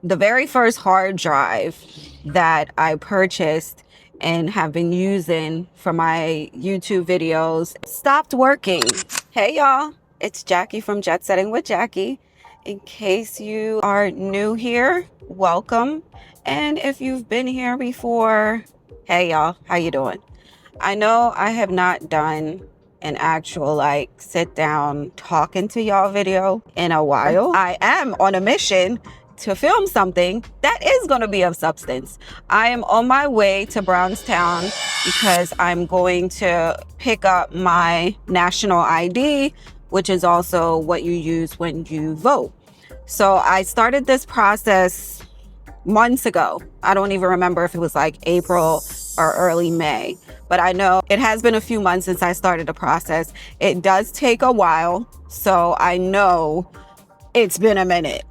The very first hard drive that I purchased and have been using for my YouTube videos stopped working. Hey y'all, it's Jackie from Jet Setting with Jackie. In case you are new here, welcome. And if you've been here before, hey y'all, how you doing? I know I have not done an actual sit down talking to y'all video in a while. I am on a mission to film something that is going to be of substance. I am on my way to Brownstown because I'm going to pick up my national ID, which is also what you use when you vote. So I started this process months ago. I don't even remember if it was like April or early May, but I know it has been a few months since I started the process. It does take a while, so I know it's been a minute.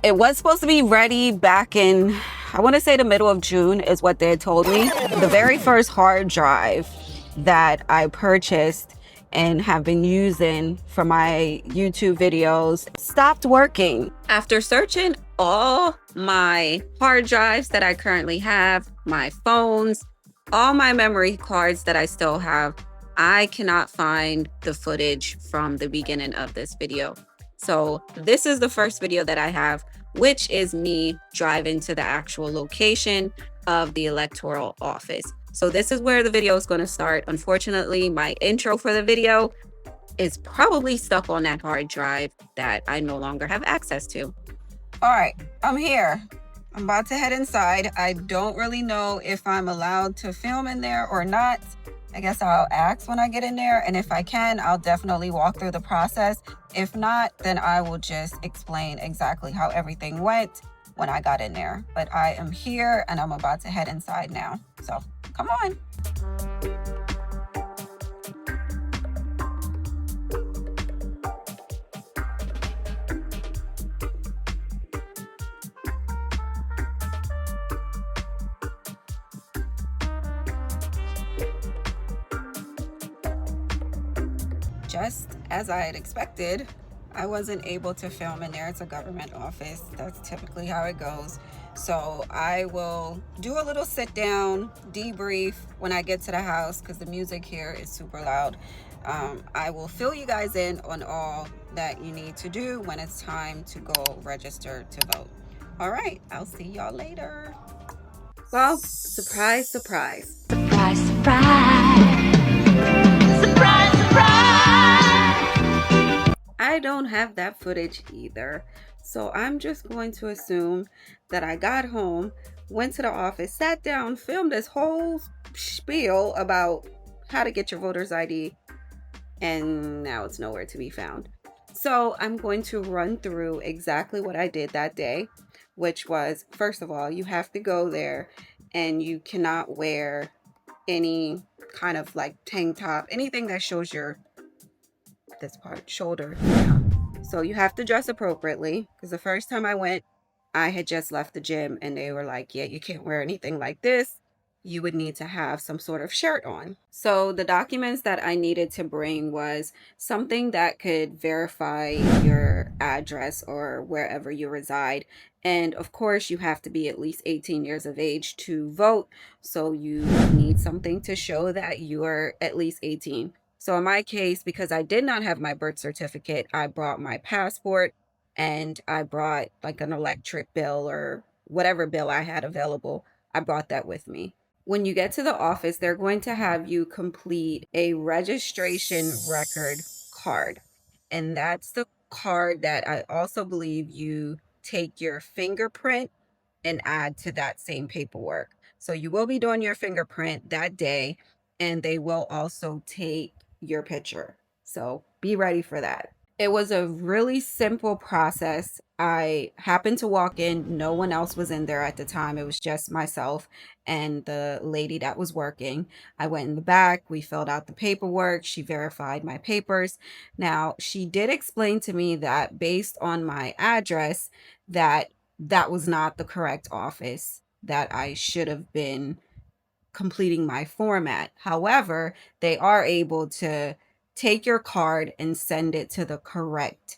It was supposed to be ready back in, I want to say the middle of June is what they had told me. The very first hard drive that I purchased and have been using for my YouTube videos stopped working. After searching all my hard drives that I currently have, my phones, all my memory cards that I still have, I cannot find the footage from the beginning of this video. So this is the first video that I have, which is me driving to the actual location of the electoral office. So this is where the video is going to start. Unfortunately, my intro for the video is probably stuck on that hard drive that I no longer have access to. All right, I'm here. I'm about to head inside. I don't really know if I'm allowed to film in there or not. I guess I'll ask when I get in there, and if I can, I'll definitely walk through the process. If not, then I will just explain exactly how everything went when I got in there. But I am here and I'm about to head inside now. So come on. Just as I had expected, I wasn't able to film in there. It's a government office. That's typically how it goes. So I will do a little sit down, debrief when I get to the house because the music here is super loud. I will fill you guys in on all that you need to do when it's time to go register to vote. All right, I'll see y'all later. Well, surprise, surprise. Surprise, surprise. Surprise, surprise. I don't have that footage either. So I'm just going to assume that I got home, went to the office, sat down, filmed this whole spiel about how to get your voter's ID, and now it's nowhere to be found. So I'm going to run through exactly what I did that day, which was, first of all, you have to go there and you cannot wear any kind of tank top, anything that shows your this part, shoulder down. So you have to dress appropriately because the first time I went, I had just left the gym and they were like, yeah, you can't wear anything like this. You would need to have some sort of shirt on. So the documents that I needed to bring was something that could verify your address or wherever you reside. And of course, you have to be at least 18 years of age to vote. So you need something to show that you are at least 18. So in my case, because I did not have my birth certificate, I brought my passport and I brought an electric bill or whatever bill I had available. I brought that with me. When you get to the office, they're going to have you complete a registration record card. And that's the card that I also believe you take your fingerprint and add to that same paperwork. So you will be doing your fingerprint that day, and they will also take your picture. So be ready for that. It was a really simple process. I happened to walk in. No one else was in there at the time. It was just myself and the lady that was working. I went in the back. We filled out the paperwork. She verified my papers. Now, she did explain to me that based on my address, that was not the correct office that I should have been completing my format. However, they are able to take your card and send it to the correct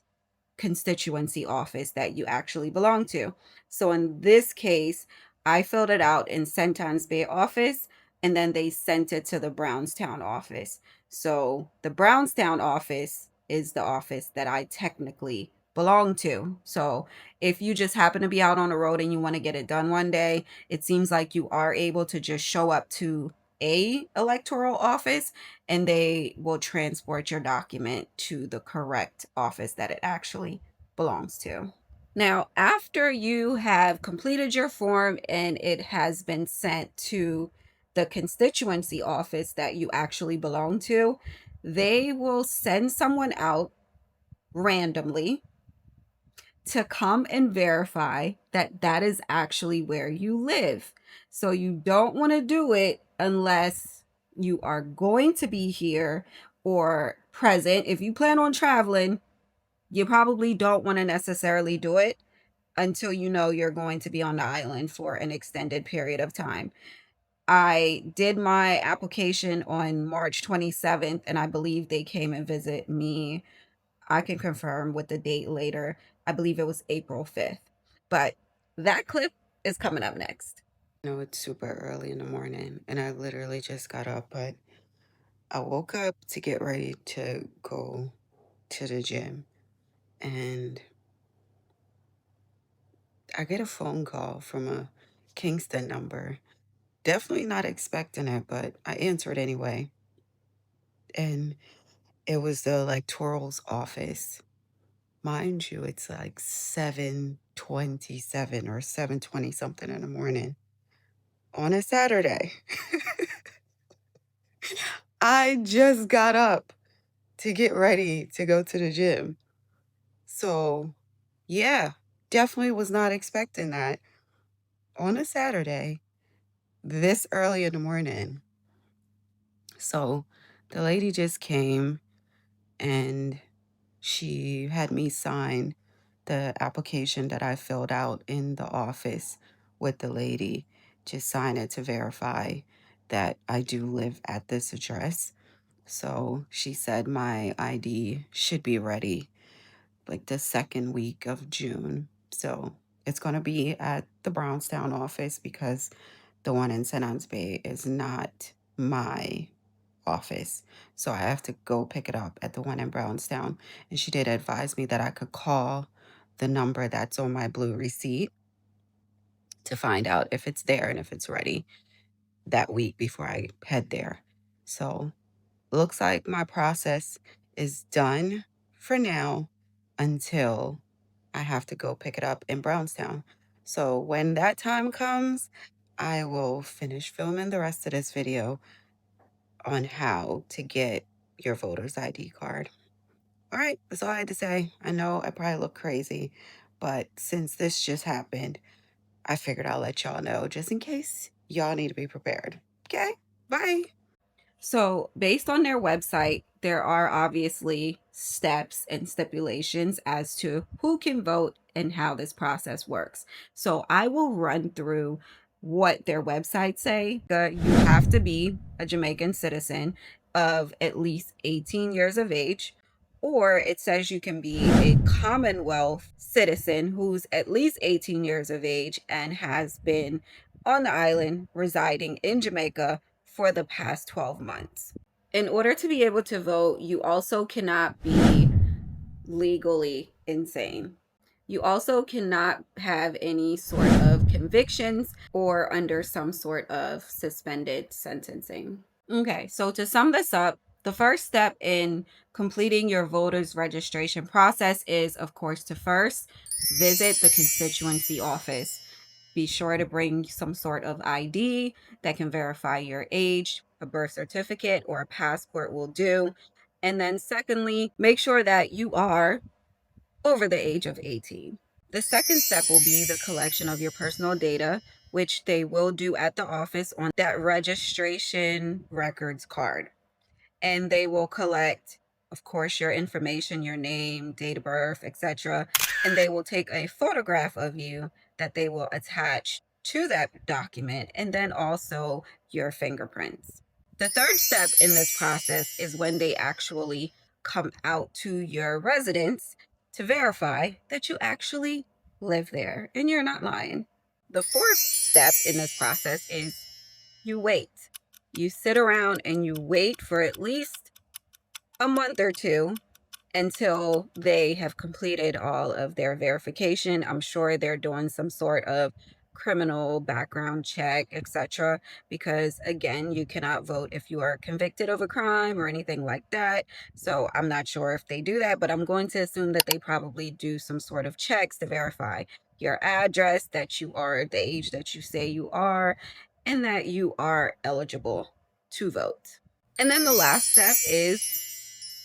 constituency office that you actually belong to. So in this case, I filled it out in Sentans Bay office, and then they sent it to the Brownstown office. So the Brownstown office is the office that I technically belong to. So if you just happen to be out on the road and you want to get it done one day, it seems like you are able to just show up to a electoral office and they will transport your document to the correct office that it actually belongs to. Now, after you have completed your form and it has been sent to the constituency office that you actually belong to, they will send someone out randomly to come and verify that that is actually where you live. So you don't want to do it unless you are going to be here or present. If you plan on traveling, you probably don't want to necessarily do it until you know you're going to be on the island for an extended period of time. I did my application on March 27th, and I believe they came and visit me. I can confirm with the date later. I believe it was April 5th. But that clip is coming up next. No, it's super early in the morning, and I literally just got up, but I woke up to get ready to go to the gym, and I get a phone call from a Kingston number. Definitely not expecting it, but I answered anyway. And it was the electoral's office. Mind you, it's like 7:27 or 7:20 something in the morning on a Saturday. I just got up to get ready to go to the gym. So, yeah, definitely was not expecting that on a Saturday this early in the morning. So, the lady just came and she had me sign the application that I filled out in the office with the lady. Just sign it to verify that I do live at this address. So she said my ID should be ready like the second week of June. So it's going to be at the Brownstown office because the one in St. Anne's Bay is not my office. So I have to go pick it up at the one in Brownstown. And she did advise me that I could call the number that's on my blue receipt to find out if it's there and if it's ready that week before I head there. So looks like my process is done for now until I have to go pick it up in Brownstown. So when that time comes, I will finish filming the rest of this video on how to get your voter's ID card. All right, that's all I had to say. I know I probably look crazy, but since this just happened, I figured I'll let y'all know just in case y'all need to be prepared. Okay, bye. So, based on their website, there are obviously steps and stipulations as to who can vote and how this process works. So, I will run through what their websites say. You have to be a Jamaican citizen of at least 18 years of age, or it says you can be a Commonwealth citizen who's at least 18 years of age and has been on the island residing in Jamaica for the past 12 months. In order to be able to vote, you also cannot be legally insane. You also cannot have any sort of convictions or under some sort of suspended sentencing. Okay, so to sum this up, the first step in completing your voter's registration process is, of course, to first visit the constituency office. Be sure to bring some sort of ID that can verify your age. A birth certificate or a passport will do. And then, secondly, make sure that you are over the age of 18. The second step will be the collection of your personal data, which they will do at the office on that registration records card. And they will collect, of course, your information, your name, date of birth, etc. And they will take a photograph of you that they will attach to that document, and then also your fingerprints. The third step in this process is when they actually come out to your residence to verify that you actually live there and you're not lying. The fourth step in this process is you wait. You sit around and you wait for at least a month or two until they have completed all of their verification. I'm sure they're doing some sort of criminal background check, etc. Because again, you cannot vote if you are convicted of a crime or anything like that. So I'm not sure if they do that, but I'm going to assume that they probably do some sort of checks to verify your address, that you are the age that you say you are, and that you are eligible to vote. And then the last step is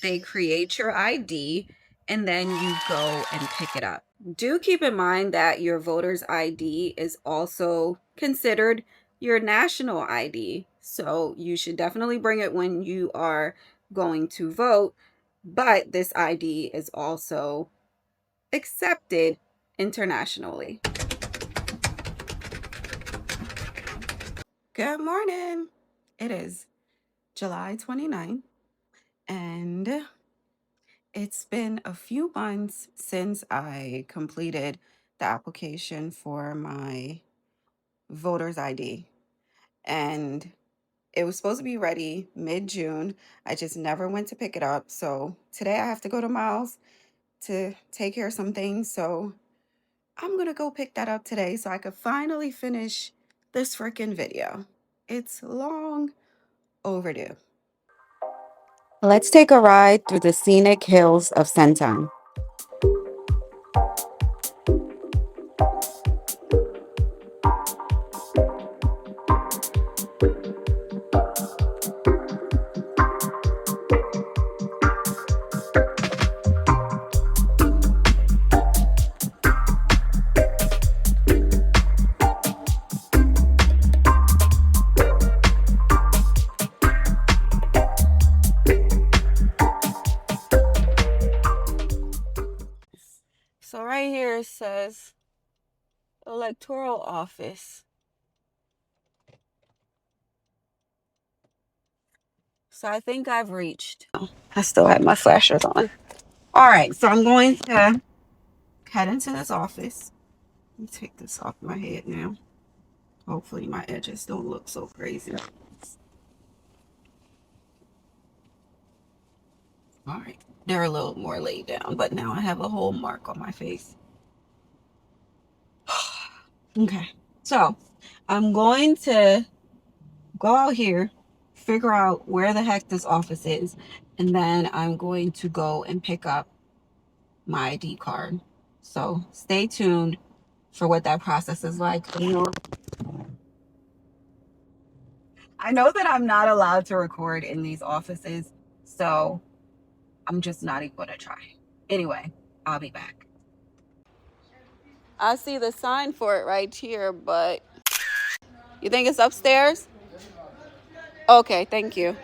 they create your ID and then you go and pick it up. Do keep in mind that your voter's ID is also considered your national ID. So you should definitely bring it when you are going to vote. But this ID is also accepted internationally. Good morning. It is July 29th. And it's been a few months since I completed the application for my voter's ID. And it was supposed to be ready mid-June. I just never went to pick it up. So today I have to go to Miles to take care of some things. So I'm going to go pick that up today so I could finally finish this freaking video. It's long overdue. Let's take a ride through the scenic hills of Senton. So right here it says electoral office. So I think I've reached. I still have my flashers on. All right, so I'm going to head into this office. Let me take this off my head now. Hopefully my edges don't look so crazy. All right, they're a little more laid down, but now I have a whole mark on my face. Okay, so I'm going to go out here, figure out where the heck this office is, and then I'm going to go and pick up my ID card. So stay tuned for what that process is like. I know that I'm not allowed to record in these offices, so I'm just not even gonna try. Anyway, I'll be back. I see the sign for it right here, but you think it's upstairs? Okay, thank you.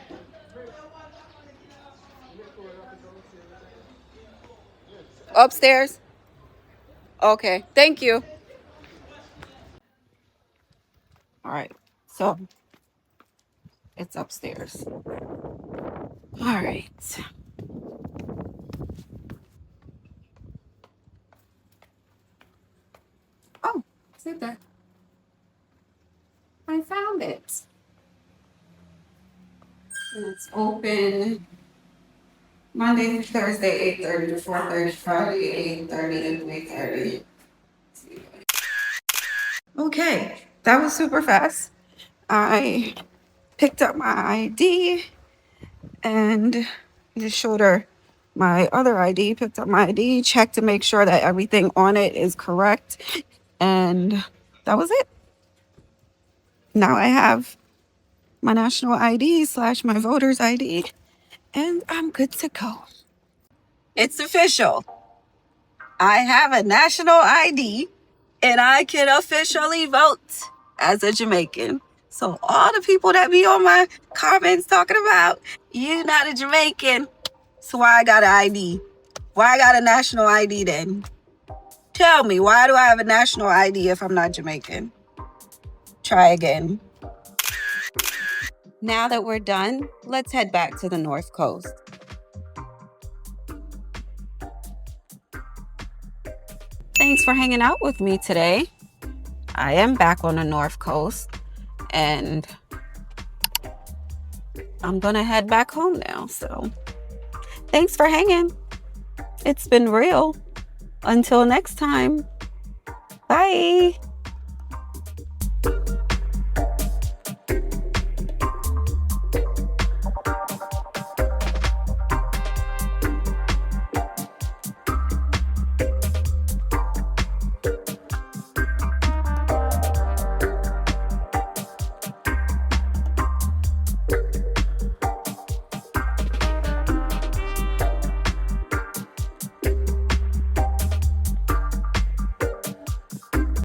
Upstairs? Okay, thank you. All right, so it's upstairs. All right. Oh, sit there. I found it. And it's open Monday, Thursday, 8:30 to 4:30, Friday, 8:30 to 3:30. Okay, that was super fast. I picked up my ID and just showed her my other ID, picked up my ID, checked to make sure that everything on it is correct. And that was it. Now I have my national ID / my voter's ID, and I'm good to go. It's official. I have a national ID and I can officially vote as a Jamaican. So all the people that be on my comments talking about, you not a Jamaican, so why I got an ID? Why I got a national ID then? Tell me, why do I have a national ID if I'm not Jamaican? Try again. Now that we're done, let's head back to the North Coast. thanks for hanging out with me today. I am back on the North Coast, and I'm gonna head back home now. So thanks for hanging. It's been real. Until next time. Bye.